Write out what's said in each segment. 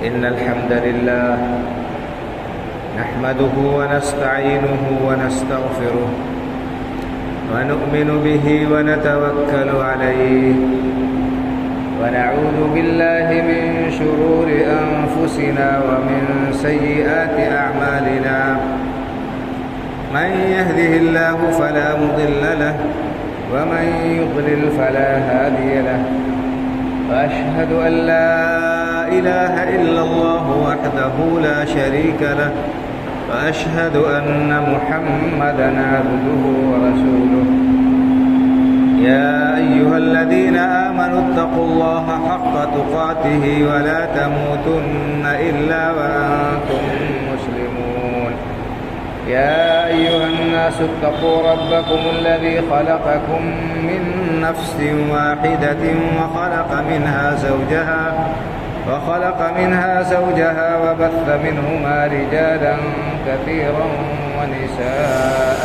إن الحمد لله نحمده ونستعينه ونستغفره ونؤمن به ونتوكل عليه ونعوذ بالله من شرور أنفسنا ومن سيئات أعمالنا من يهده الله فلا مضل له ومن يضلل فلا هادي له وأشهد أن لا إله إلا الله وحده لا شريك له وأشهد أن محمدا عبده ورسوله يا أيها الذين آمنوا اتقوا الله حق تقاته ولا تموتن إلا وأنتم مسلمون يا أيها الناس اتقوا ربكم الذي خلقكم من نفس واحدة وخلق منها زوجها وبث منهما رجالا كثيرا ونساء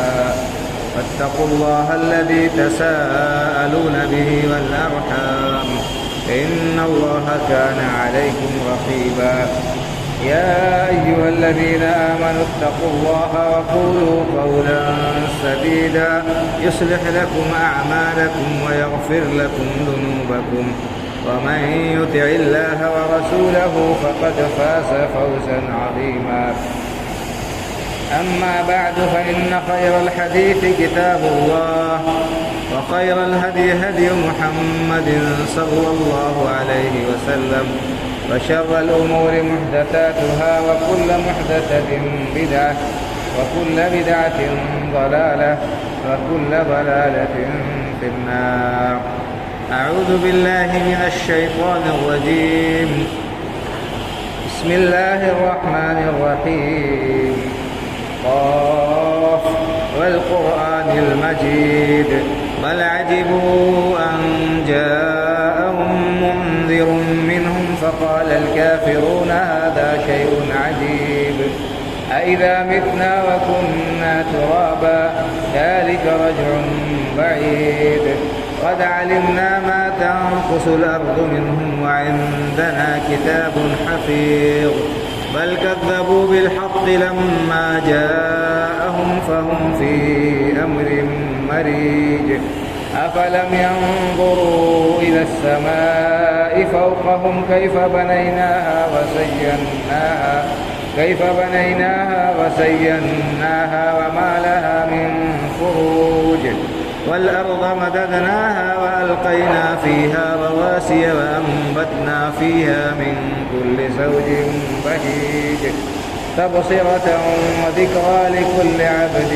واتقوا الله الذي تساءلون به والأرحام إن الله كان عليكم رقيبا يا أيها الذين آمنوا اتقوا الله وقولوا قولا سديدا يصلح لكم أعمالكم ويغفر لكم ذنوبكم ومن يطع الله ورسوله فقد فاز فوزا عظيما أما بعد فإن خير الحديث كتاب الله وخير الهدي هدي محمد صلى الله عليه وسلم وشر الأمور محدثاتها وكل محدثة بدعة وكل بدعة ضلالة وكل ضلالة في النار. أعوذ بالله من الشيطان الرجيم. بسم الله الرحمن الرحيم. قاف والقرآن المجيد بل عجبوا أن جاءهم منذر منهم فقال الكافرون هذا شيء عجيب أإذا متنا وكنا ترابا ذلك رجع بعيد قد علمنا ما تنقص الأرض منهم وعندنا كتاب حفيظ بل كذبوا بالحق لما جاءهم فهم في أمر مريج أفلم ينظروا إلى السماء فوقهم كيف بنيناها وزيناها وما لها من فروج والأرض مددناها وألقينا فيها رواسي وأنبتنا فيها من كل زوج بهيج تبصرة وذكرى لكل عبد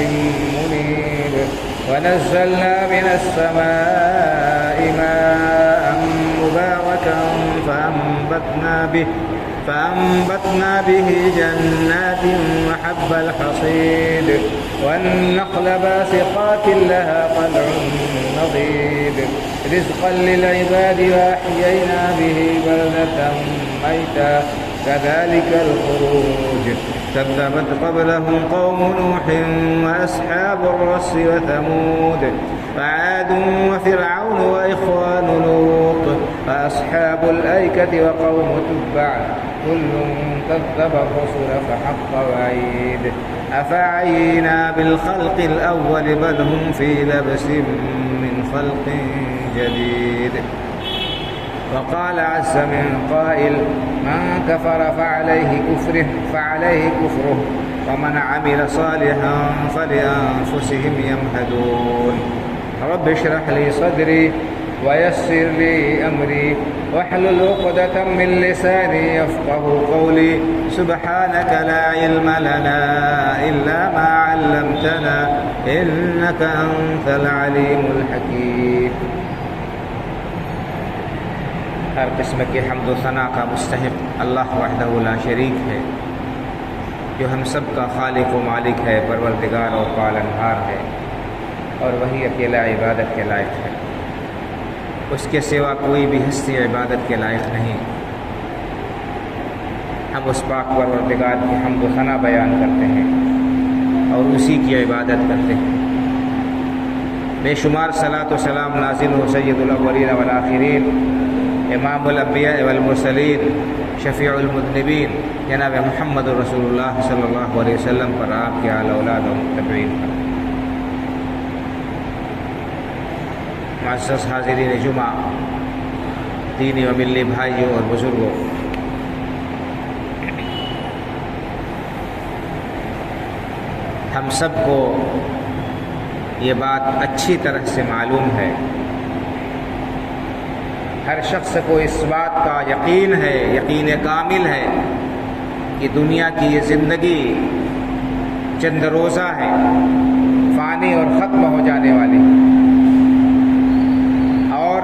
منيب ونزلنا من السماء ماء مباركا فأنبتنا به جنات وحب الحصيد والنخل باسقات لها طلع نضيد رزقا للعباد وأحيينا به بلدة ميتا كذلك الخروج كذبت قبلهم قوم نوح وأصحاب الرس وثمود وعاد وفرعون وإخوان لوط وأصحاب الأيكة وقوم تبع كل كذب الرسل فحق وعيد أفعينا بالخلق الأول بل هم في لبس من خلق جديد. وقال عز من قائل من كفر فعليه كفره ومن عمل صالحا فلأنفسهم يمهدون. رب اشرح لي صدري ويسر لي أمري واحلل عقدة من لساني يفقه قولي سبحانك لا علم لنا إلا ما علمتنا إنك أنت العليم الحكيم. ہر قسم کے حمد و ثنا کا مستحق اللہ وحدہ لا شریک ہے جو ہم سب کا خالق و مالک ہے، پروردگار اور پالنہار ہے، اور وہی اکیلا عبادت کے لائق ہے، اس کے سوا کوئی بھی ہستی عبادت کے لائق نہیں۔ ہم اس پاک پروردگار کی حمد و ثنا بیان کرتے ہیں اور اسی کی عبادت کرتے ہیں۔ بے شمار صلاۃ و سلام نازل ہو سید الاولین والآخرین امام الانبیاء والمرسلین شفیع المذنبین جناب محمد رسول اللہ صلی اللہ علیہ وسلم پر، آپ کے آل اولاد و متبعین پر۔ معزز حاضرین جمعہ، دینی و ملی بھائیوں اور بزرگوں، ہم سب کو یہ بات اچھی طرح سے معلوم ہے، ہر شخص کو اس بات کا یقین ہے، یقین کامل ہے کہ دنیا کی یہ زندگی چند روزہ ہے، فانی اور ختم ہو جانے والی، اور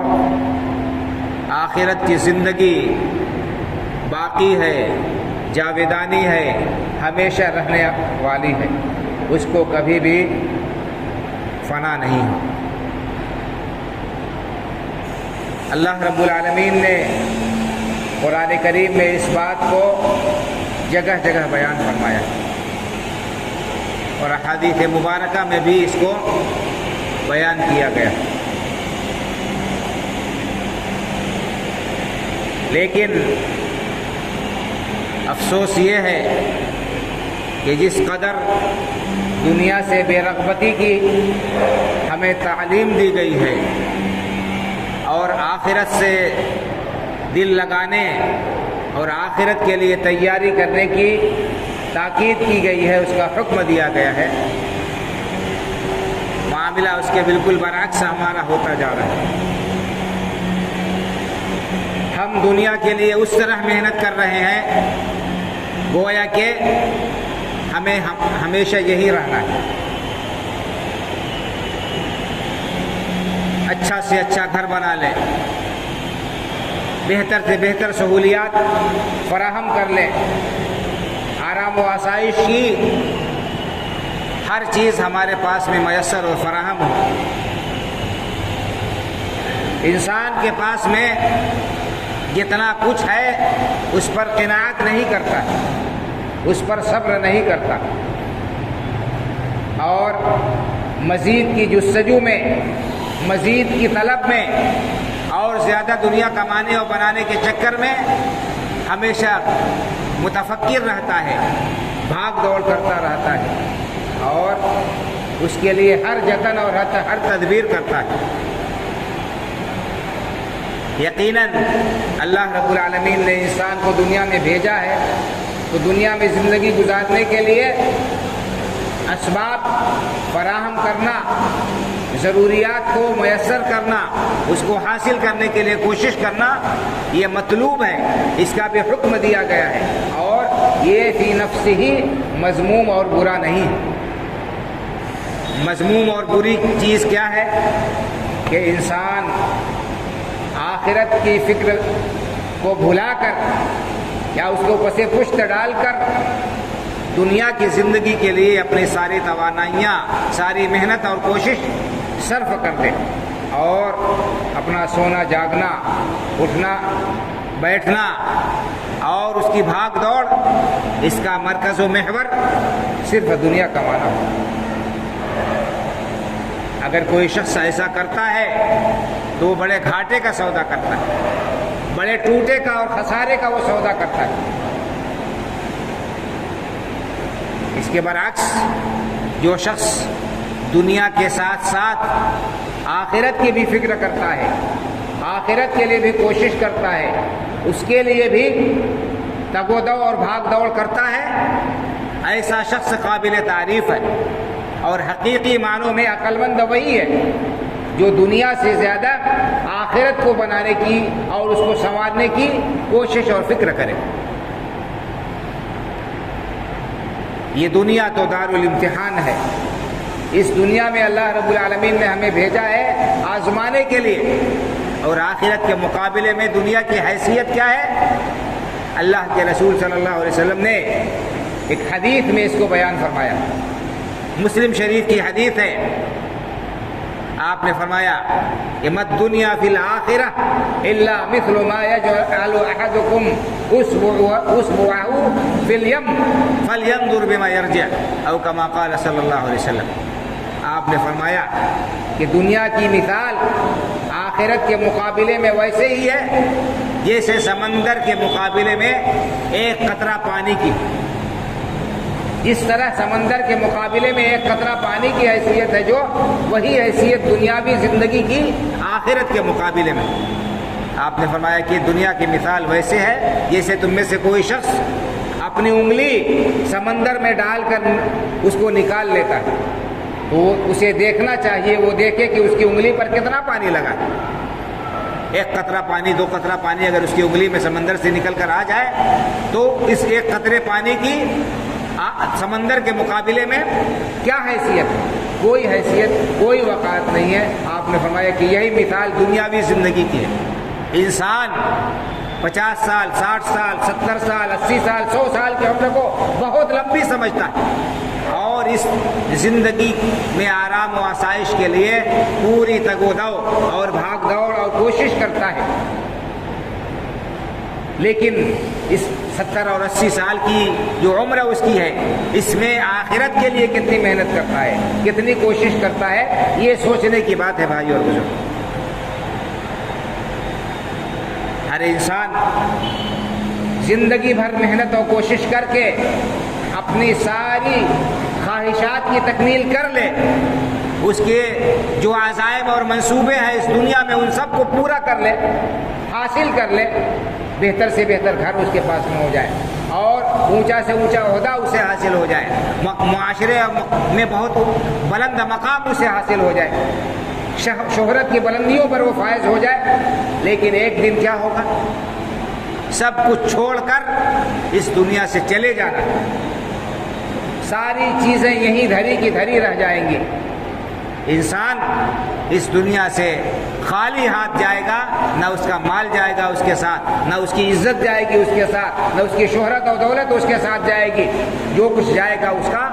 آخرت کی زندگی باقی ہے، جاویدانی ہے، ہمیشہ رہنے والی ہے، اس کو کبھی بھی فنا نہیں ہو۔ اللہ رب العالمین نے قرآن کریم میں اس بات کو جگہ جگہ بیان فرمایا، اور احادیث مبارکہ میں بھی اس کو بیان کیا گیا۔ لیکن افسوس یہ ہے کہ جس قدر دنیا سے بے رغبتی کی ہمیں تعلیم دی گئی ہے اور آخرت سے دل لگانے اور آخرت کے لیے تیاری کرنے کی تاکید کی گئی ہے، اس کا حکم دیا گیا ہے، معاملہ اس کے بالکل برعکس ہمارا ہوتا جا رہا ہے۔ ہم دنیا کے لیے اس طرح محنت کر رہے ہیں گویا کہ ہمیں ہمیشہ یہی رہنا ہے، اچھا سے اچھا گھر بنا لیں، بہتر سے بہتر سہولیات فراہم کر لیں، آرام و آسائش کی ہر چیز ہمارے پاس میں میسر اور فراہم ہو۔ انسان کے پاس میں جتنا کچھ ہے اس پر قناعت نہیں کرتا، اس پر صبر نہیں کرتا، اور مزید کی جستجو میں، مزید کی طلب میں اور زیادہ دنیا کمانے اور بنانے کے چکر میں ہمیشہ متفکر رہتا ہے، بھاگ دوڑ کرتا رہتا ہے، اور اس کے لیے ہر جتن اور ہر تدبیر کرتا ہے۔ یقیناً اللہ رب العالمین نے انسان کو دنیا میں بھیجا ہے تو دنیا میں زندگی گزارنے کے لیے اسباب فراہم کرنا، ضروریات کو میسر کرنا، اس کو حاصل کرنے کے لیے کوشش کرنا، یہ مطلوب ہے، اس کا بھی حکم دیا گیا ہے، اور یہ فی نفسہ ہی مذموم اور برا نہیں ہے۔ مذموم اور بری چیز کیا ہے کہ انسان آخرت کی فکر کو بھلا کر یا اس کو پس پشت ڈال کر دنیا کی زندگی کے لیے اپنی ساری توانائیاں، ساری محنت اور کوشش صرف کر دے، اور اپنا سونا جاگنا، اٹھنا بیٹھنا اور اس کی بھاگ دوڑ، اس کا مرکز و محور صرف دنیا کمانا ہو۔ اگر کوئی شخص ایسا کرتا ہے تو وہ بڑے گھاٹے کا سودا کرتا ہے، بڑے ٹوٹے کا اور خسارے کا وہ سودا کرتا ہے۔ اس کے برعکس جو شخص دنیا کے ساتھ ساتھ آخرت کی بھی فکر کرتا ہے، آخرت کے لیے بھی کوشش کرتا ہے، اس کے لیے بھی تگ و دو اور بھاگ دوڑ کرتا ہے، ایسا شخص قابل تعریف ہے، اور حقیقی معنوں میں عقل مند وہی ہے جو دنیا سے زیادہ آخرت کو بنانے کی اور اس کو سنوارنے کی کوشش اور فکر کرے۔ یہ دنیا تو دار الامتحان ہے، اس دنیا میں اللہ رب العالمین نے ہمیں بھیجا ہے آزمانے کے لیے، اور آخرت کے مقابلے میں دنیا کی حیثیت کیا ہے؟ اللہ کے رسول صلی اللہ علیہ وسلم نے ایک حدیث میں اس کو بیان فرمایا، مسلم شریف کی حدیث ہے، آپ نے فرمایا کہ مت دنیا فی الآخرہ الا مثل ما یجعل احدکم اصبعہ فی الیم فلینظر بما یرجع، او کما قال صلی اللہ علیہ وسلم۔ آپ نے فرمایا کہ دنیا کی مثال آخرت کے مقابلے میں ویسے ہی ہے جیسے سمندر کے مقابلے میں ایک قطرہ پانی کی. جس طرح سمندر کے مقابلے میں ایک قطرہ پانی کی حیثیت ہے جو، وہی حیثیت دنیاوی زندگی کی آخرت کے مقابلے میں. آپ نے فرمایا کہ دنیا کی مثال ویسے ہے جیسے تم میں سے کوئی شخص اپنی انگلی سمندر میں ڈال کر اس کو نکال لیتا ہے، تو اسے دیکھنا چاہیے، وہ دیکھے کہ اس کی انگلی پر کتنا پانی لگا. ایک قطرہ پانی، 2 قطرہ پانی اگر اس کی انگلی میں سمندر سے نکل کر آ جائے تو اس ایک قطرے پانی کی سمندر کے مقابلے میں کیا حیثیت ہے؟ کوئی حیثیت، کوئی وقعت نہیں ہے. آپ نے فرمایا کہ یہی مثال دنیاوی زندگی کی ہے. انسان 50 سال، 60 سال، 70 سال، 80 سال، 100 سال کی عمر کو بہت لمبی سمجھتا ہے اور اس زندگی میں آرام و آسائش کے لیے پوری تگ و دو اور بھاگ دوڑ اور کوشش کرتا ہے. لیکن اس 70 اور 80 سال کی جو عمر اس کی ہے، اس میں آخرت کے لیے کتنی محنت کرتا ہے، کتنی کوشش کرتا ہے، یہ سوچنے کی بات ہے بھائی اور بزرگ. ہر انسان زندگی بھر محنت اور کوشش کر کے اپنی ساری خواہشات کی تکمیل کر لے، اس کے جو عزائم اور منصوبے ہیں اس دنیا میں ان سب کو پورا کر لے، حاصل کر لے. بہتر سے بہتر گھر اس کے پاس میں ہو جائے اور اونچا سے اونچا عہدہ اسے حاصل ہو جائے، معاشرے میں بہت بلند مقام اسے حاصل ہو جائے، شہرت کی بلندیوں پر وہ فائز ہو جائے. لیکن ایک دن کیا ہوگا؟ سب کچھ چھوڑ کر اس دنیا سے چلے جانا. ساری چیزیں یہیں دھری کی دھری رہ جائیں گی. انسان اس دنیا سے خالی ہاتھ جائے گا، نہ اس کا مال جائے گا اس کے ساتھ، نہ اس کی عزت جائے گی اس کے ساتھ، نہ اس کی شہرت اور دولت اس کے ساتھ جائے گی. جو کچھ جائے گا اس کا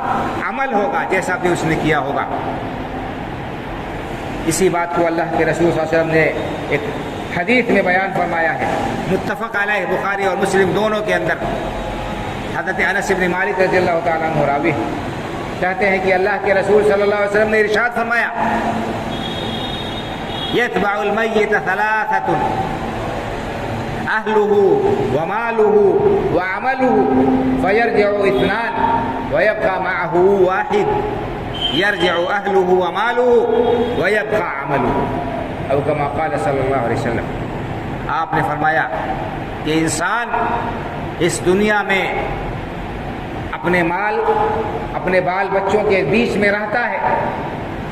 عمل ہوگا جیسا بھی اس نے کیا ہوگا. اسی بات کو اللہ کے رسول صلی اللہ علیہ وسلم نے ایک حدیث میں بیان فرمایا ہے، متفق علیہ، بخاری اور مسلم دونوں کے اندر. حضرت انس بن مالک رضی اللہ تعالیٰ عنہ راوی کہتے ہیں کہ اللہ کے رسول صلی اللہ علیہ وسلم نے ارشاد فرمایا، یتبع المیت ثلاثۃ اہلہ ومالہ وعملہ فیرجع اثنان ویبقى معہ واحد یرجع اہلہ ومالہ ویبقى عملہ او کما قال صلی اللہ علیہ وسلم. آپ نے فرمایا کہ انسان اس دنیا میں اپنے مال، اپنے بال بچوں کے بیچ میں رہتا ہے،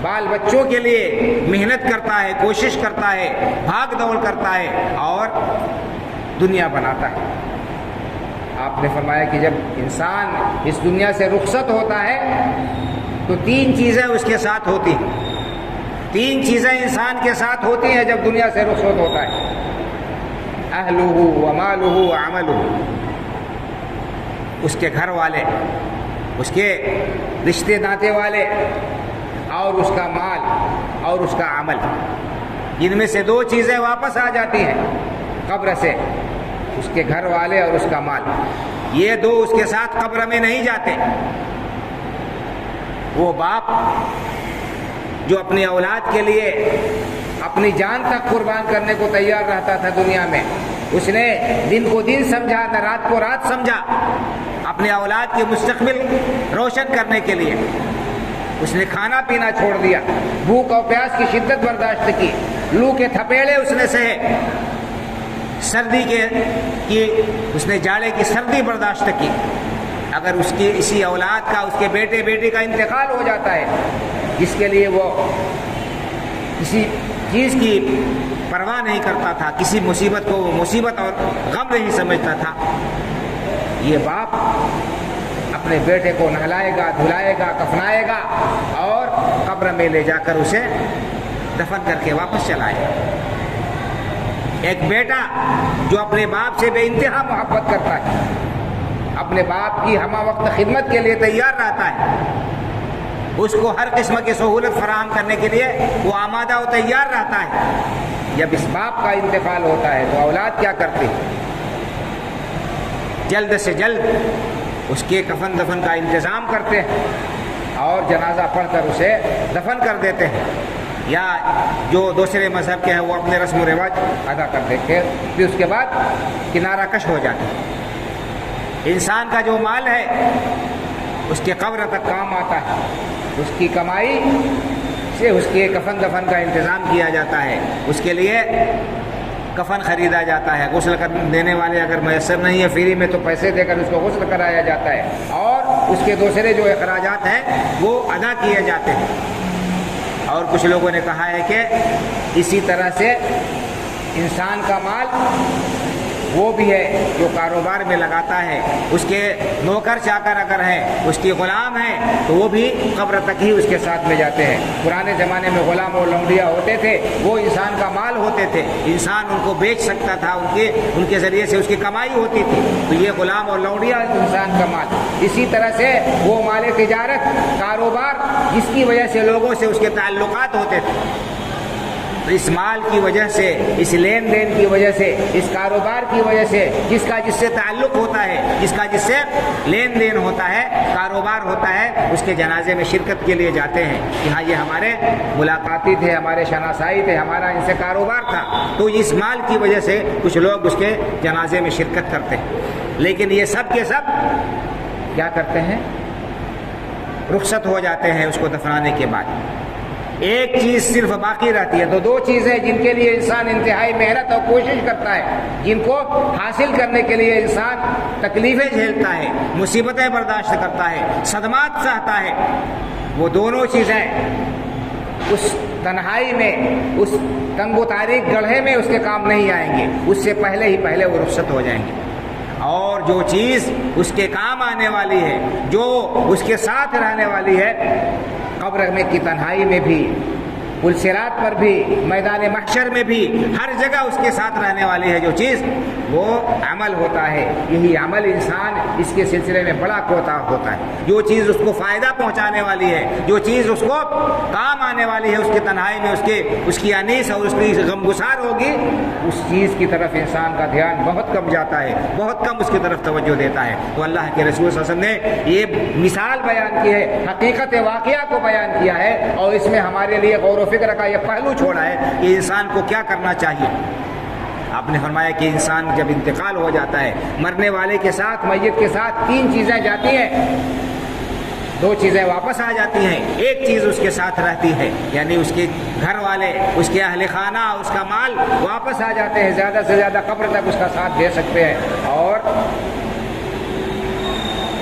بال بچوں کے لیے محنت کرتا ہے، کوشش کرتا ہے، بھاگ دوڑ کرتا ہے اور دنیا بناتا ہے. آپ نے فرمایا کہ جب انسان اس دنیا سے رخصت ہوتا ہے تو 3 چیزیں اس کے ساتھ ہوتی ہیں. 3 چیزیں انسان کے ساتھ ہوتی ہیں جب دنیا سے رخصت ہوتا ہے، اہلہ ومالہ وعملہ. اس کے گھر والے، اس کے رشتے ناطے والے اور اس کا مال اور اس کا عمل. ان میں سے 2 چیزیں واپس آ جاتی ہیں قبر سے، اس کے گھر والے اور اس کا مال. یہ 2 اس کے ساتھ قبر میں نہیں جاتے. وہ باپ جو اپنی اولاد کے لیے اپنی جان تک قربان کرنے کو تیار رہتا تھا دنیا میں، اس نے دن کو دن سمجھا، نہ رات کو رات سمجھا، اپنے اولاد کے مستقبل روشن کرنے کے لیے اس نے کھانا پینا چھوڑ دیا، بھوک اور پیاس کی شدت برداشت کی، لو کے تھپیڑے اس نے سہے، سردی کی اس نے جاڑے کی سردی برداشت کی. اگر اس کی اسی اولاد کا، اس کے بیٹے بیٹی کا انتقال ہو جاتا ہے جس کے لیے وہ کسی چیز کی پرواہ نہیں کرتا تھا، کسی مصیبت کو وہ مصیبت اور غم نہیں سمجھتا تھا، یہ باپ اپنے بیٹے کو نہلائے گا، دھلائے گا، کفنائے گا اور قبر میں لے جا کر اسے دفن کر کے واپس چلائے گا. ایک بیٹا جو اپنے باپ سے بے انتہا محبت کرتا ہے، اپنے باپ کی ہمہ وقت خدمت کے لیے تیار رہتا ہے، اس کو ہر قسم کی سہولت فراہم کرنے کے لیے وہ آمادہ و تیار رہتا ہے. جب اس باپ کا انتقال ہوتا ہے تو اولاد کیا کرتی ہے؟ جلد سے جلد اس کے کفن دفن کا انتظام کرتے ہیں اور جنازہ پڑھ کر اسے دفن کر دیتے ہیں. یا جو دوسرے مذہب کے ہیں وہ اپنے رسم و رواج ادا کر دیتے ہیں، پھر اس کے بعد کنارہ کش ہو جاتے ہیں۔ انسان کا جو مال ہے اس کے قبر تک کام آتا ہے، اس کی کمائی سے اس کے کفن دفن کا انتظام کیا جاتا ہے، اس کے لیے کفن خریدا جاتا ہے، غسل کر دینے والے اگر میسر نہیں ہے فری میں تو پیسے دے کر اس کو غسل کرایا جاتا ہے، اور اس کے دوسرے جو اخراجات ہیں وہ ادا کیے جاتے ہیں۔ اور کچھ لوگوں نے کہا ہے کہ اسی طرح سے انسان کا مال وہ بھی ہے جو کاروبار میں لگاتا ہے، اس کے نوکر چاکر اگر ہیں، اس کے غلام ہیں تو وہ بھی قبر تک ہی اس کے ساتھ لے جاتے ہیں۔ پرانے زمانے میں غلام اور لونڈیا ہوتے تھے، وہ انسان کا مال ہوتے تھے، انسان ان کو بیچ سکتا تھا، ان کے ذریعے سے اس کی کمائی ہوتی تھی، تو یہ غلام اور لونڈیا انسان کا مال۔ اسی طرح سے وہ مال تجارت، کاروبار جس کی وجہ سے لوگوں سے اس کے تعلقات ہوتے تھے، تو اس مال کی وجہ سے، اس لین دین کی وجہ سے، اس کاروبار کی وجہ سے جس سے تعلق ہوتا ہے، جس سے لین دین ہوتا ہے، کاروبار ہوتا ہے، اس کے جنازے میں شرکت کے لیے جاتے ہیں کہ ہاں یہ ہمارے ملاقاتی تھے، ہمارے شناسائی تھے، ہمارا ان سے کاروبار تھا، تو اس مال کی وجہ سے کچھ لوگ اس کے جنازے میں شرکت کرتے ہیں۔ لیکن یہ سب کے سب کیا کرتے ہیں؟ رخصت ہو جاتے ہیں اس کو دفنانے کے بعد۔ ایک چیز صرف باقی رہتی ہے، تو دو چیزیں جن کے لیے انسان انتہائی محنت اور کوشش کرتا ہے، جن کو حاصل کرنے کے لیے انسان تکلیفیں جھیلتا ہے، مصیبتیں برداشت کرتا ہے، صدمات سہتا ہے، وہ دونوں چیزیں اس تنہائی میں، اس تنگ و تاریک گڑھے میں اس کے کام نہیں آئیں گے، اس سے پہلے وہ رخصت ہو جائیں گے۔ اور جو چیز اس کے کام آنے والی ہے، جو اس کے ساتھ رہنے والی ہے، قبر میں کی تنہائی میں بھی، پلسرات پر بھی، میدان محشر میں بھی، ہر جگہ اس کے ساتھ رہنے والی ہے جو چیز، وہ عمل ہوتا ہے۔ یہی عمل انسان اس کے سلسلے میں بڑا کوتاہ ہوتا ہے۔ جو چیز اس کو فائدہ پہنچانے والی ہے، جو چیز اس کو کام آنے والی ہے، اس کی تنہائی میں اس کی انیس اور اس کی غمگسار ہوگی، اس چیز کی طرف انسان کا دھیان بہت کم جاتا ہے، بہت کم اس کی طرف توجہ دیتا ہے۔ تو اللہ کے رسول صلی اللہ علیہ وسلم نے یہ مثال بیان کی ہے، حقیقت واقعہ کو بیان کیا ہے، اور اس میں ہمارے لیے غور و فکر کا یہ پہلو چھوڑا ہے کہ انسان کو کیا کرنا چاہیے۔ آپ نے فرمایا کہ انسان جب انتقال ہو جاتا ہے، مرنے والے کے ساتھ، میت کے ساتھ تین چیزیں جاتی ہیں، دو چیزیں واپس آ جاتی ہیں، ایک چیز اس کے ساتھ رہتی ہے، یعنی اس کے گھر والے، اس کے اہل خانہ، اس کا مال واپس آ جاتے ہیں، زیادہ سے زیادہ قبر تک اس کا ساتھ دے سکتے ہیں، اور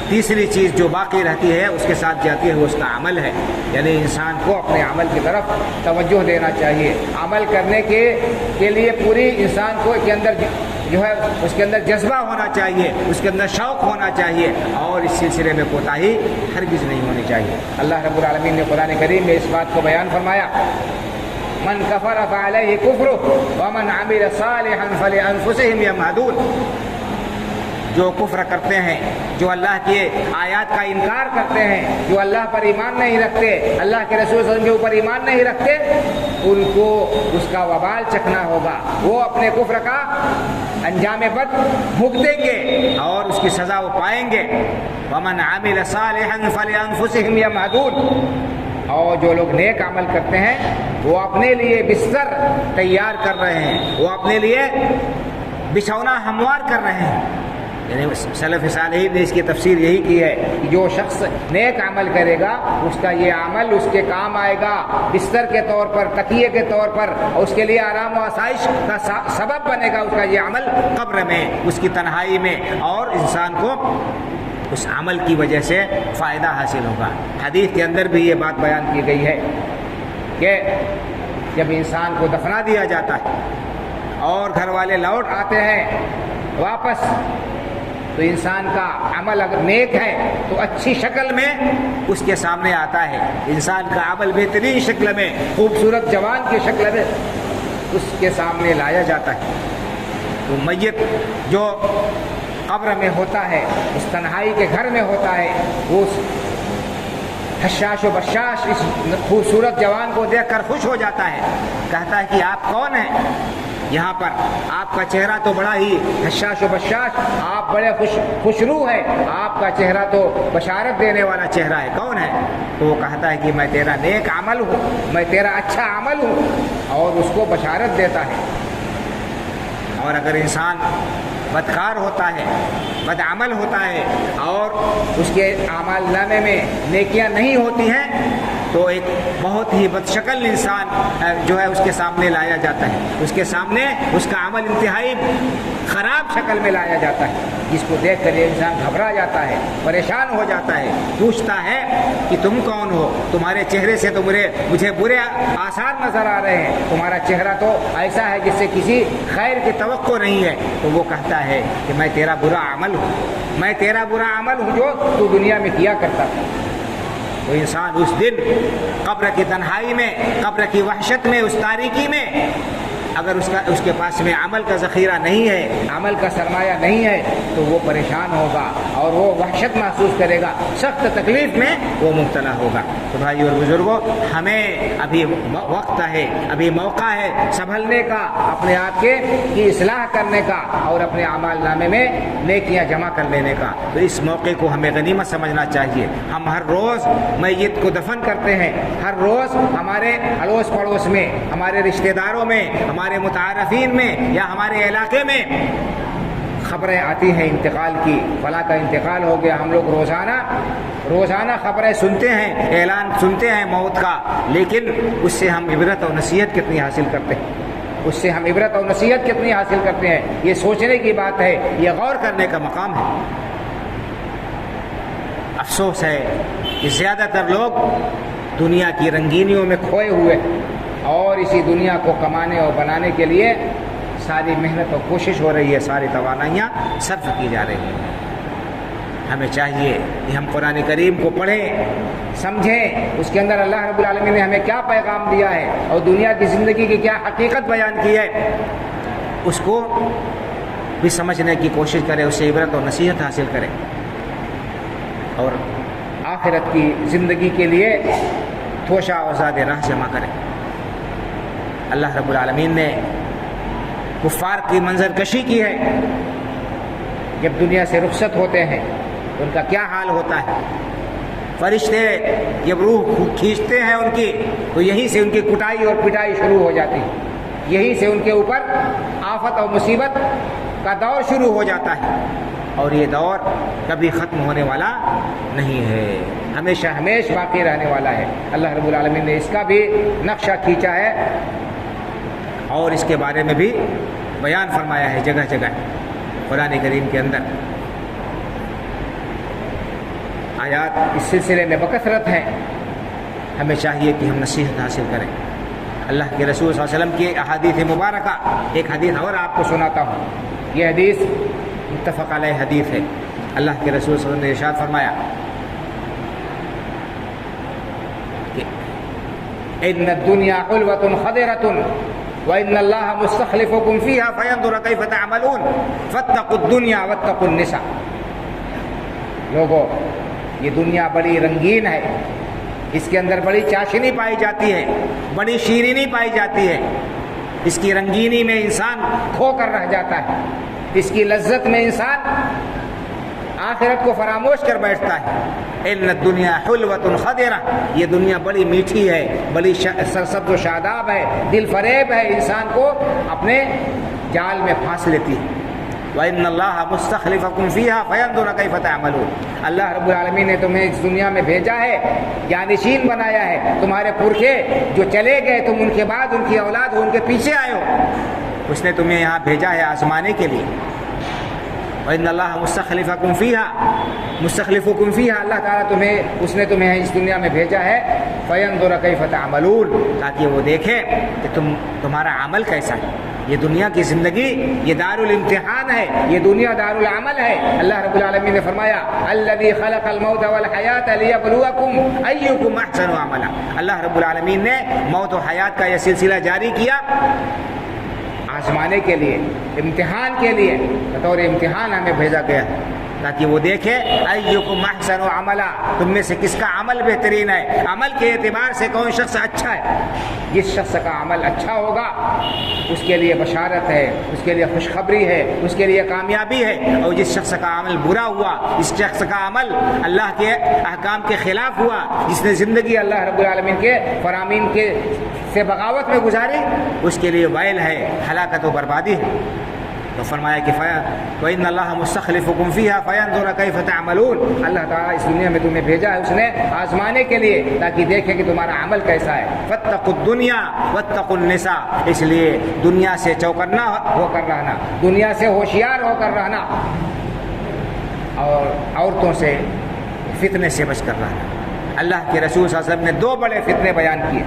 تیسری چیز جو باقی رہتی ہے اس کے ساتھ جاتی ہے، وہ اس کا عمل ہے، یعنی انسان کو اپنے عمل کی طرف توجہ دینا چاہیے۔ عمل کرنے کے لیے پوری انسان کو کے اندر جو ہے اس کے اندر جذبہ ہونا چاہیے، اس کے اندر شوق ہونا چاہیے، اور اس سلسلے میں کوتاہی ہرگز نہیں ہونی چاہیے۔ اللہ رب العالمین نے قرآن کریم میں اس بات کو بیان فرمایا، من کفر فعلیہ کفرہ ومن عمل صالحا فلانفسہم یمہدون۔ جو کفر کرتے ہیں، جو اللہ کی آیات کا انکار کرتے ہیں، جو اللہ پر ایمان نہیں رکھتے، اللہ کے رسول صلی اللہ علیہ وسلم کے اوپر ایمان نہیں رکھتے، ان کو اس کا وبال چکھنا ہوگا، وہ اپنے کفر کا انجام بد بھگتیں گے اور اس کی سزا وہ پائیں گے۔ ومن عمل صالحا فلانفسہم یمہدون، اور جو لوگ نیک عمل کرتے ہیں وہ اپنے لیے بستر تیار کر رہے ہیں، وہ اپنے لیے بچھونا ہموار کر رہے ہیں۔ یعنی سلف صالحین نے اس کی تفسیر یہی کی ہے کہ جو شخص نیک عمل کرے گا اس کا یہ عمل اس کے کام آئے گا، بستر کے طور پر، تکیے کے طور پر، اور اس کے لیے آرام و آسائش کا سبب بنے گا اس کا یہ عمل قبر میں، اس کی تنہائی میں، اور انسان کو اس عمل کی وجہ سے فائدہ حاصل ہوگا۔ حدیث کے اندر بھی یہ بات بیان کی گئی ہے کہ جب انسان کو دفنا دیا جاتا ہے اور گھر والے لوٹ آتے ہیں واپس، تو انسان کا عمل اگر نیک ہے تو اچھی شکل میں اس کے سامنے آتا ہے، انسان کا عمل بہترین شکل میں، خوبصورت جوان کی شکل میں اس کے سامنے لایا جاتا ہے۔ تو میت جو قبر میں ہوتا ہے، اس تنہائی کے گھر میں ہوتا ہے، وہ حشاش و بشاش اس خوبصورت جوان کو دیکھ کر خوش ہو جاتا ہے، کہتا ہے کہ آپ کون ہیں؟ یہاں پر آپ کا چہرہ تو بڑا ہی حشاش و بشاش، آپ بڑے خوشرو ہے، آپ کا چہرہ تو بشارت دینے والا چہرہ ہے، کون ہے؟ تو وہ کہتا ہے کہ میں تیرا نیک عمل ہوں، میں تیرا اچھا عمل ہوں، اور اس کو بشارت دیتا ہے۔ اور اگر انسان بدکار ہوتا ہے، بد عمل ہوتا ہے، اور اس کے اعمال نامے میں نیکیاں نہیں ہوتی ہیں، تو ایک بہت ہی بدشکل انسان جو ہے اس کے سامنے لایا جاتا ہے، اس کے سامنے اس کا عمل انتہائی خراب شکل میں لایا جاتا ہے، جس کو دیکھ کر یہ انسان گھبرا جاتا ہے، پریشان ہو جاتا ہے، پوچھتا ہے کہ تم کون ہو؟ تمہارے چہرے سے تو مجھے برے آثار نظر آ رہے ہیں، تمہارا چہرہ تو ایسا ہے جس سے کسی خیر کی توقع نہیں ہے۔ تو وہ کہتا ہے کہ میں تیرا برا عمل ہوں، میں تیرا برا عمل ہوں جو تو دنیا میں کیا کرتا تھا۔ تو انسان اس دن قبر کی تنہائی میں، قبر کی وحشت میں، اس تاریکی میں، اگر اس کے پاس میں عمل کا ذخیرہ نہیں ہے، عمل کا سرمایہ نہیں ہے، تو وہ پریشان ہوگا اور وہ وحشت محسوس کرے گا، سخت تکلیف میں وہ مبتلا ہوگا۔ تو بھائی اور بزرگوں، ہمیں ابھی وقت ہے، ابھی موقع ہے سنبھلنے کا، اپنے آپ کی اصلاح کرنے کا، اور اپنے اعمال نامے میں نیکیاں جمع کر لینے کا۔ تو اس موقع کو ہمیں غنیمت سمجھنا چاہیے۔ ہم ہر روز میت کو دفن کرتے ہیں، ہر روز ہمارے اڑوس پڑوس میں، ہمارے رشتہ داروں میں، ہمارے متعارفین میں یا ہمارے علاقے میں خبریں آتی ہیں انتقال کی، فلاں کا انتقال ہو گیا۔ ہم لوگ روزانہ خبریں سنتے ہیں، اعلان سنتے ہیں موت کا، لیکن اس سے ہم عبرت اور نصیحت کتنی حاصل کرتے ہیں؟ اس سے ہم عبرت اور نصیحت کتنی حاصل کرتے ہیں؟ یہ سوچنے کی بات ہے، یہ غور کرنے کا مقام ہے۔ افسوس ہے کہ زیادہ تر لوگ دنیا کی رنگینیوں میں کھوئے ہوئے، اور اسی دنیا کو کمانے اور بنانے کے لیے ساری محنت اور کوشش ہو رہی ہے، ساری توانائیاں صرف کی جا رہی ہیں۔ ہمیں چاہیے کہ ہم قرآن کریم کو پڑھیں، سمجھیں، اس کے اندر اللہ رب العالمین نے ہمیں کیا پیغام دیا ہے اور دنیا کی زندگی کی کیا حقیقت بیان کی ہے، اس کو بھی سمجھنے کی کوشش کریں، اس سے عبرت اور نصیحت حاصل کریں، اور آخرت کی زندگی کے لیے توشہ اور زاد راہ جمع کریں۔ اللہ رب العالمین نے کفار کی منظر کشی کی ہے، جب دنیا سے رخصت ہوتے ہیں ان کا کیا حال ہوتا ہے۔ فرشتے جب روح کھینچتے ہیں ان کی، تو یہیں سے ان کی کٹائی اور پٹائی شروع ہو جاتی ہے، یہیں سے ان کے اوپر آفت اور مصیبت کا دور شروع ہو جاتا ہے، اور یہ دور کبھی ختم ہونے والا نہیں ہے، ہمیشہ ہمیشہ باقی رہنے والا ہے۔ اللہ رب العالمین نے اس کا بھی نقشہ کھینچا ہے اور اس کے بارے میں بھی بیان فرمایا ہے جگہ جگہ قرآن کریم کے اندر۔ آیات اس سلسلے میں بکثرت ہیں، ہمیں چاہیے کہ ہم نصیحت حاصل کریں۔ اللہ کے رسول صلی اللہ علیہ وسلم کی احادیث مبارکہ، ایک حدیث اور آپ کو سناتا ہوں، یہ حدیث متفق علیہ حدیث ہے۔ اللہ کے رسول صلی اللہ علیہ وسلم نے ارشاد فرمایا کہ ان الدنیا حلوۃ خضرۃ وان اللہ مستخلفکم فیہا فینظر کیف تعملون فاتقوا الدنیا واتقوا النساء۔ لوگوں، یہ دنیا بڑی رنگین ہے، اس کے اندر بڑی چاشنی پائی جاتی ہے، بڑی شیرینی پائی جاتی ہے، اس کی رنگینی میں انسان کھو کر رہ جاتا ہے، اس کی لذت میں انسان آخرت کو فراموش کر بیٹھتا ہے۔ ان الدنیا حلوۃ خضرہ، یہ دنیا بڑی میٹھی ہے، بڑی سرسبز و شاداب ہے، دل فریب ہے، انسان کو اپنے جال میں پھانس لیتی ہے۔ وَإِنَّ اللَّهَ مُسْتَخْلِفَكُمْ فِيهَا فَيَنظُرَ كَيْفَ تَعْمَلُونَ۔ اللہ رب العالمین نے تمہیں اس دنیا میں بھیجا ہے، جانشین بنایا ہے، تمہارے پرکھے جو چلے گئے، تم ان کے بعد ان کی اولاد ہو، ان کے پیچھے آئے ہو، اس نے تمہیں یہاں بھیجا ہے آزمانے کے لیے۔ وَإِنَّ اللَّهَ مُسْتَخْلِفَكُمْ فِيهَا، اللہ تعالیٰ اس نے تمہیں اس دنیا میں بھیجا ہے، فَيَنظُرَ كَيْفَ تَعْمَلُونَ، تاکہ وہ دیکھے کہ تمہارا عمل کیسا ہے۔ یہ دنیا کی زندگی، یہ دار الامتحان ہے، یہ دنیا دار العمل ہے۔ اللہ رب العالمین نے فرمایا الذی خلق الموت والحیات لیبلوکم ایکم احسن عملا۔ اللہ رب العالمین نے موت و حیات کا یہ سلسلہ جاری کیا آزمانے کے لیے، امتحان کے لیے، بطور امتحان ہمیں بھیجا گیا ہے۔ تاکہ وہ دیکھے ایکم احسن عملا، تم میں سے کس کا عمل بہترین ہے، عمل کے اعتبار سے کون شخص اچھا ہے۔ جس شخص کا عمل اچھا ہوگا اس کے لیے بشارت ہے، اس کے لیے خوشخبری ہے، اس کے لیے کامیابی ہے، اور جس شخص کا عمل برا ہوا، جس شخص کا عمل اللہ کے احکام کے خلاف ہوا، جس نے زندگی اللہ رب العالمین کے فرامین کے سے بغاوت میں گزاری، اس کے لیے ویل ہے، ہلاکت و بربادی ہے۔ تو فرمایا کہ وَإِنَّ اللَّهَ مُسْتَخْلِفُكُمْ فِيهَا فَيَنْظُرَ كَيْفَ تَعْمَلُونَ، اللہ تعالیٰ اس دنیا میں تمہیں بھیجا ہے اس نے آزمانے کے لیے، تاکہ دیکھے کہ تمہارا عمل کیسا ہے۔ فَاتَّقُوا الدُّنْيَا وَاتَّقُوا النِّسَاءَ، اس لیے دنیا سے چوکنا ہو کر رہنا، دنیا سے ہوشیار ہو کر رہنا، اور عورتوں سے فتنے سے بچ کر رہنا۔ اللہ کے رسول صلی اللہ علیہ وسلم نے 2 بڑے فتنے بیان کیے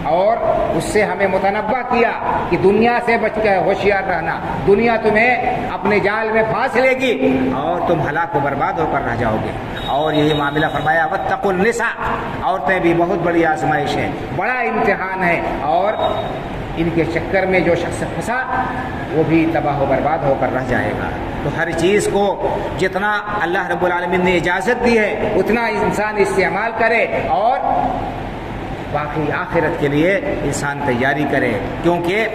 اور اس سے ہمیں متنبہ کیا کہ دنیا سے بچ کر ہوشیار رہنا، دنیا تمہیں اپنے جال میں پھانس لے گی اور تم ہلاک و برباد ہو کر رہ جاؤ گے۔ اور یہی معاملہ فرمایا واتقوا النساء، عورتیں بھی بہت بڑی آزمائش ہے، بڑا امتحان ہے، اور ان کے چکر میں جو شخص پھنسا وہ بھی تباہ و برباد ہو کر رہ جائے گا۔ تو ہر چیز کو جتنا اللہ رب العالمین نے اجازت دی ہے اتنا انسان استعمال کرے، اور باقی آخرت کے لیے انسان تیاری کرے، کیونکہ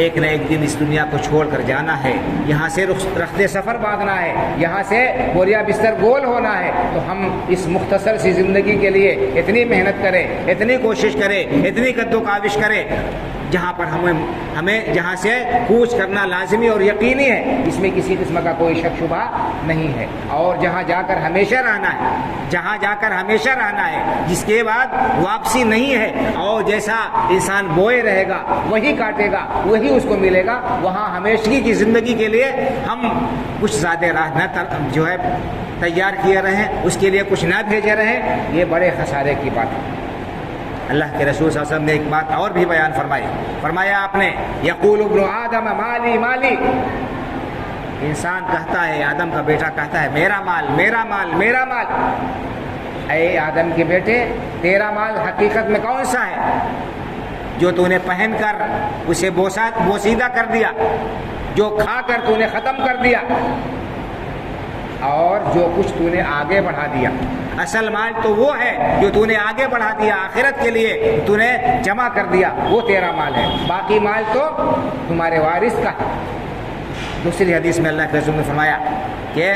ایک نہ ایک دن اس دنیا کو چھوڑ کر جانا ہے، یہاں سے رخت سفر باندھنا ہے، یہاں سے بوریا بستر گول ہونا ہے۔ تو ہم اس مختصر سی زندگی کے لیے اتنی محنت کریں، اتنی کوشش کریں، اتنی کد و کاوش کریں، جہاں پر ہمیں جہاں سے کوچ کرنا لازمی اور یقینی ہے، اس میں کسی قسم کا کوئی شک شبہ نہیں ہے، اور جہاں جا کر ہمیشہ رہنا ہے، جہاں جا کر ہمیشہ رہنا ہے، جس کے بعد واپسی نہیں ہے، اور جیسا انسان بوئے رہے گا وہی کاٹے گا، وہی اس کو ملے گا، وہاں ہمیشگی کی زندگی کے لیے ہم کچھ زیادہ راہ نہ جو ہے تیار کیے رہیں، اس کے لیے کچھ نہ بھیجے رہیں، یہ بڑے خسارے کی بات ہے۔ اللہ کے رسول صلی اللہ علیہ وسلم نے ایک بات اور بھی بیان فرمایا آپ نے، یقول ابن آدم مالی مالی، انسان کہتا ہے، آدم کا بیٹا کہتا ہے میرا مال میرا مال میرا مال۔ اے آدم کے بیٹے، تیرا مال حقیقت میں کون سا ہے؟ جو تو نے پہن کر اسے بوسیدہ کر دیا، جو کھا کر تو نے ختم کر دیا، اور جو کچھ تو نے آگے بڑھا دیا۔ اصل مال تو وہ ہے جو تو نے آگے بڑھا دیا، آخرت کے لیے تو نے جمع کر دیا، وہ تیرا مال ہے، باقی مال تو تمہارے وارث کا ہے۔ دوسری حدیث میں اللہ کے رسول نے فرمایا کہ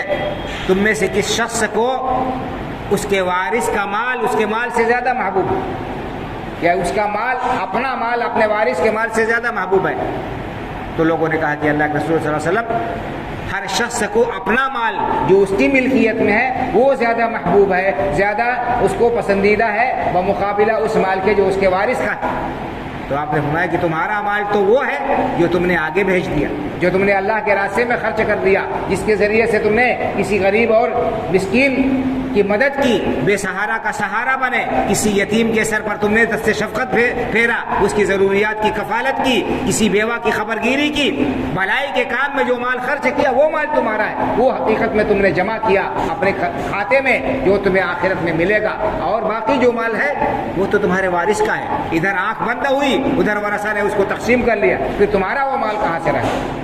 تم میں سے کس شخص کو اس کے وارث کا مال اس کے مال سے زیادہ محبوب ہے، یا اس کا مال، اپنا مال اپنے وارث کے مال سے زیادہ محبوب ہے؟ تو لوگوں نے کہا کہ اللہ کے رسول صلی اللہ علیہ وسلم، ہر شخص کو اپنا مال جو اس کی ملکیت میں ہے وہ زیادہ محبوب ہے، زیادہ اس کو پسندیدہ ہے بمقابلہ اس مال کے جو اس کے وارث کا ہے۔ تو آپ نے فرمایا کہ تمہارا مال تو وہ ہے جو تم نے آگے بھیج دیا، جو تم نے اللہ کے راستے میں خرچ کر دیا، جس کے ذریعے سے تم نے کسی غریب اور مسکین کی مدد کی، بے سہارا کا سہارا بنے، کسی یتیم کے سر پر تم نے دست شفقت پھیرا، اس کی ضروریات کی کفالت کی، کسی بیوہ کی خبرگیری کی، بھلائی کے کام میں جو مال خرچ کیا وہ مال تمہارا ہے، وہ حقیقت میں تم نے جمع کیا اپنے کھاتے میں، جو تمہیں آخرت میں ملے گا، اور باقی جو مال ہے وہ تو تمہارے وارث کا ہے۔ ادھر آنکھ بند ہوئی، ادھر ورثہ نے اس کو تقسیم کر لیا، پھر تمہارا وہ مال کہاں سے رہے؟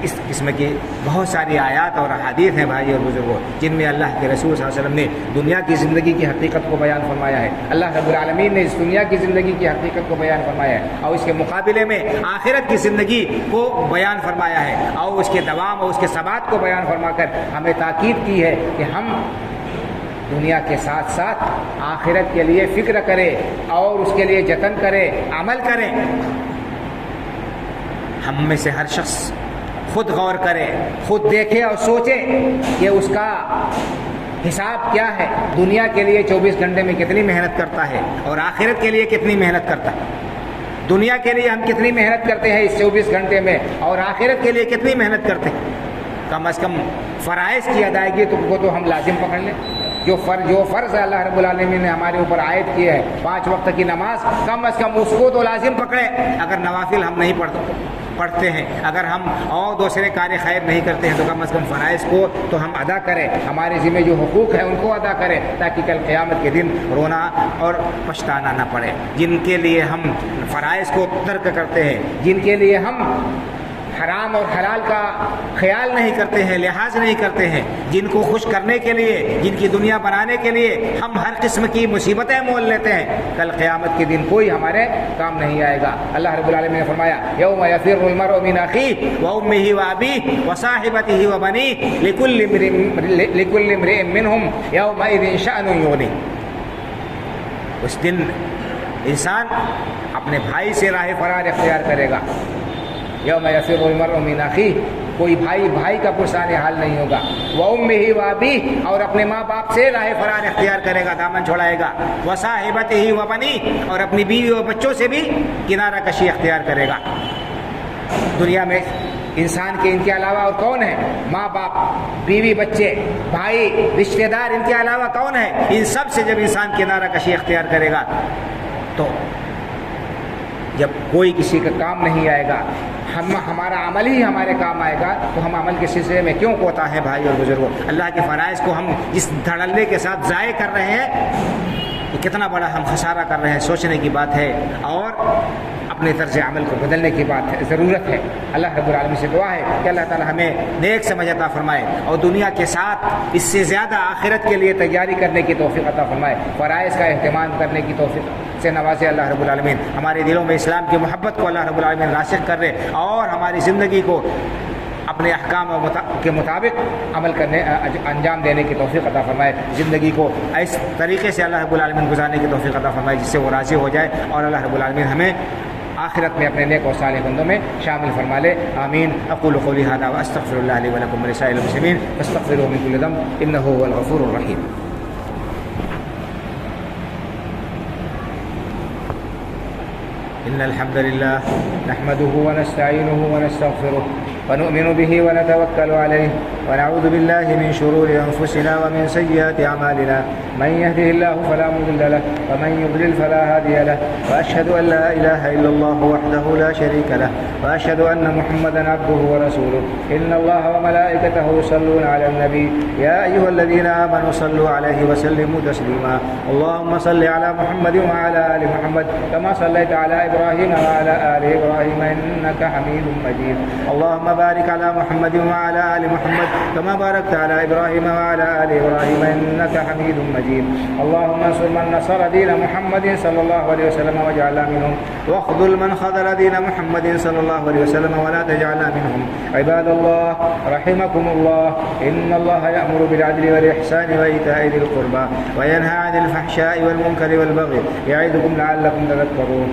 اس قسم کی بہت ساری آیات اور احادیث ہیں بھائی اور بزرگوں، جن میں اللہ کے رسول صلی اللہ علیہ وسلم نے دنیا کی زندگی کی حقیقت کو بیان فرمایا ہے، اللہ رب العالمین نے اس دنیا کی زندگی کی حقیقت کو بیان فرمایا ہے، اور اس کے مقابلے میں آخرت کی زندگی کو بیان فرمایا ہے، اور اس کے دوام اور اس کے ثبات کو بیان فرما کر ہمیں تاکید کی ہے کہ ہم دنیا کے ساتھ ساتھ آخرت کے لیے فکر کریں اور اس کے لیے جتن کریں، عمل کریں۔ ہم میں سے ہر شخص خود غور کرے، خود دیکھے اور سوچے کہ اس کا حساب کیا ہے، دنیا کے لیے 24 گھنٹے میں کتنی محنت کرتا ہے اور آخرت کے لیے کتنی محنت کرتا ہے۔ دنیا کے لیے ہم کتنی محنت کرتے ہیں اس 24 گھنٹے میں، اور آخرت کے لیے کتنی محنت کرتے ہیں۔ کم از کم فرائض کی ادائیگی کو تو ہم لازم پکڑ لیں، جو فرض اللہ رب العالمین نے ہمارے اوپر عائد کیے ہے، 5 وقت کی نماز، کم از کم اس کو تو لازم پکڑیں۔ اگر نوافل ہم نہیں پڑھتے ہیں، اگر ہم اور دوسرے کار خیر نہیں کرتے ہیں، تو کم از کم فرائض کو تو ہم ادا کریں، ہمارے ذمہ جو حقوق ہیں ان کو ادا کریں، تاکہ کل قیامت کے دن رونا اور پچھتانا نہ پڑے۔ جن کے لیے ہم فرائض کو ترک کرتے ہیں، جن کے لیے ہم حرام اور حلال کا خیال نہیں کرتے ہیں، لحاظ نہیں کرتے ہیں، جن کو خوش کرنے کے لیے، جن کی دنیا بنانے کے لیے ہم ہر قسم کی مصیبتیں مول لیتے ہیں، کل قیامت کے دن کوئی ہمارے کام نہیں آئے گا۔ اللہ رب العالمین نے فرمایا یوم یفر المرء من اخیہ وامہ وابیہ وصاحبتہ وبنیہ لکل امرئ منہم یومئذ شأن یغنیہ۔ اس دن انسان اپنے بھائی سے راہ فرار اختیار کرے گا۔ یوم یفر المرء من اخیہ، کوئی بھائی کا پرسان حال نہیں ہوگا۔ وامہ وابیہ، اور اپنے ماں باپ سے راہ فرار اختیار کرے گا، دامن چھڑائے گا۔ وصاحبتہ وبنیہ، اور اپنی بیوی اور بچوں سے بھی کنارہ کشی اختیار کرے گا۔ دنیا میں انسان کے ان کے علاوہ اور کون ہے؟ ماں باپ، بیوی، بچے، بھائی، رشتہ دار، ان کے علاوہ کون ہے؟ ان سب سے جب انسان کنارہ کشی اختیار کرے گا تو جب کوئی کسی کا کام نہیں آئے گا، ہمارا عمل ہی ہمارے کام آئے گا، تو ہم عمل کے سلسلے میں کیوں کوتا ہے بھائی اور بزرگوں؟ اللہ کے فرائض کو ہم اس دھڑلے کے ساتھ ضائع کر رہے ہیں، یہ کتنا بڑا ہم خسارہ کر رہے ہیں، سوچنے کی بات ہے اور اپنے طرز عمل کو بدلنے کی بات ہے، ضرورت ہے۔ اللہ رب العالمین سے دعا ہے کہ اللہ تعالی ہمیں نیک سمجھ عطا فرمائے اور دنیا کے ساتھ اس سے زیادہ آخرت کے لیے تیاری کرنے کی توفیق عطا فرمائے، فرائض کا اہتمام کرنے کی توفیق سے نوازے اللہ رب العالمین۔ ہمارے دلوں میں اسلام کی محبت کو اللہ رب العالمین راسخ کر رہے اور ہماری زندگی کو اپنے احکام کے مطابق عمل کرنے انجام دینے کی توفیق عطا فرمائے، زندگی کو اس طریقے سے اللہ رب العالمین گزارنے کی توفیق عطا فرمائے جس سے وہ راضی ہو جائے، اور اللہ رب العالمین ہمیں آخرت میں اپنے نیک اور صالح بندوں میں شامل فرما لے۔ آمین۔ اقول قولی ھذا واستغفر اللہ لی ولکم ولسائر المسلمین فاستغفروہ من کل ذنب انہ هو الغفور الرحیم۔ إن الحمد لله نحمده ونستعينه ونستغفره ونؤمن به ونتوكل عليه ونعوذ بالله من شرور أنفسنا ومن سيئات أعمالنا من يهده الله فلا مضل له ومن يضلل فلا هادي له وأشهد أن لا إله إلا الله وحده لا شريك له وأشهد أن محمدا عبده ورسوله إن الله وملائكته يصلون على النبي يا أيها الذين آمنوا صلوا عليه وسلموا تسليما اللهم صل على محمد وعلى آل محمد كما صليت على إبراهيم وعلى آل إبراهيم إنك حميد مجيد اللهم بارك على محمد وعلى آل محمد كما باركت على إبراهيم وعلى آل إبراهيم إنك حميد مجيد اللهم انصر من نصر دين محمد صلى الله عليه وسلم واجعلنا منهم واخذل من خذل دين محمد صلى الله عليه وسلم ولا تجعلنا منهم عباد الله رحمكم الله إن الله يأمر بالعدل والإحسان وإيتاء ذي القربى وينهى عن الفحشاء والمنكر والبغي يعظكم لعلكم تذكرون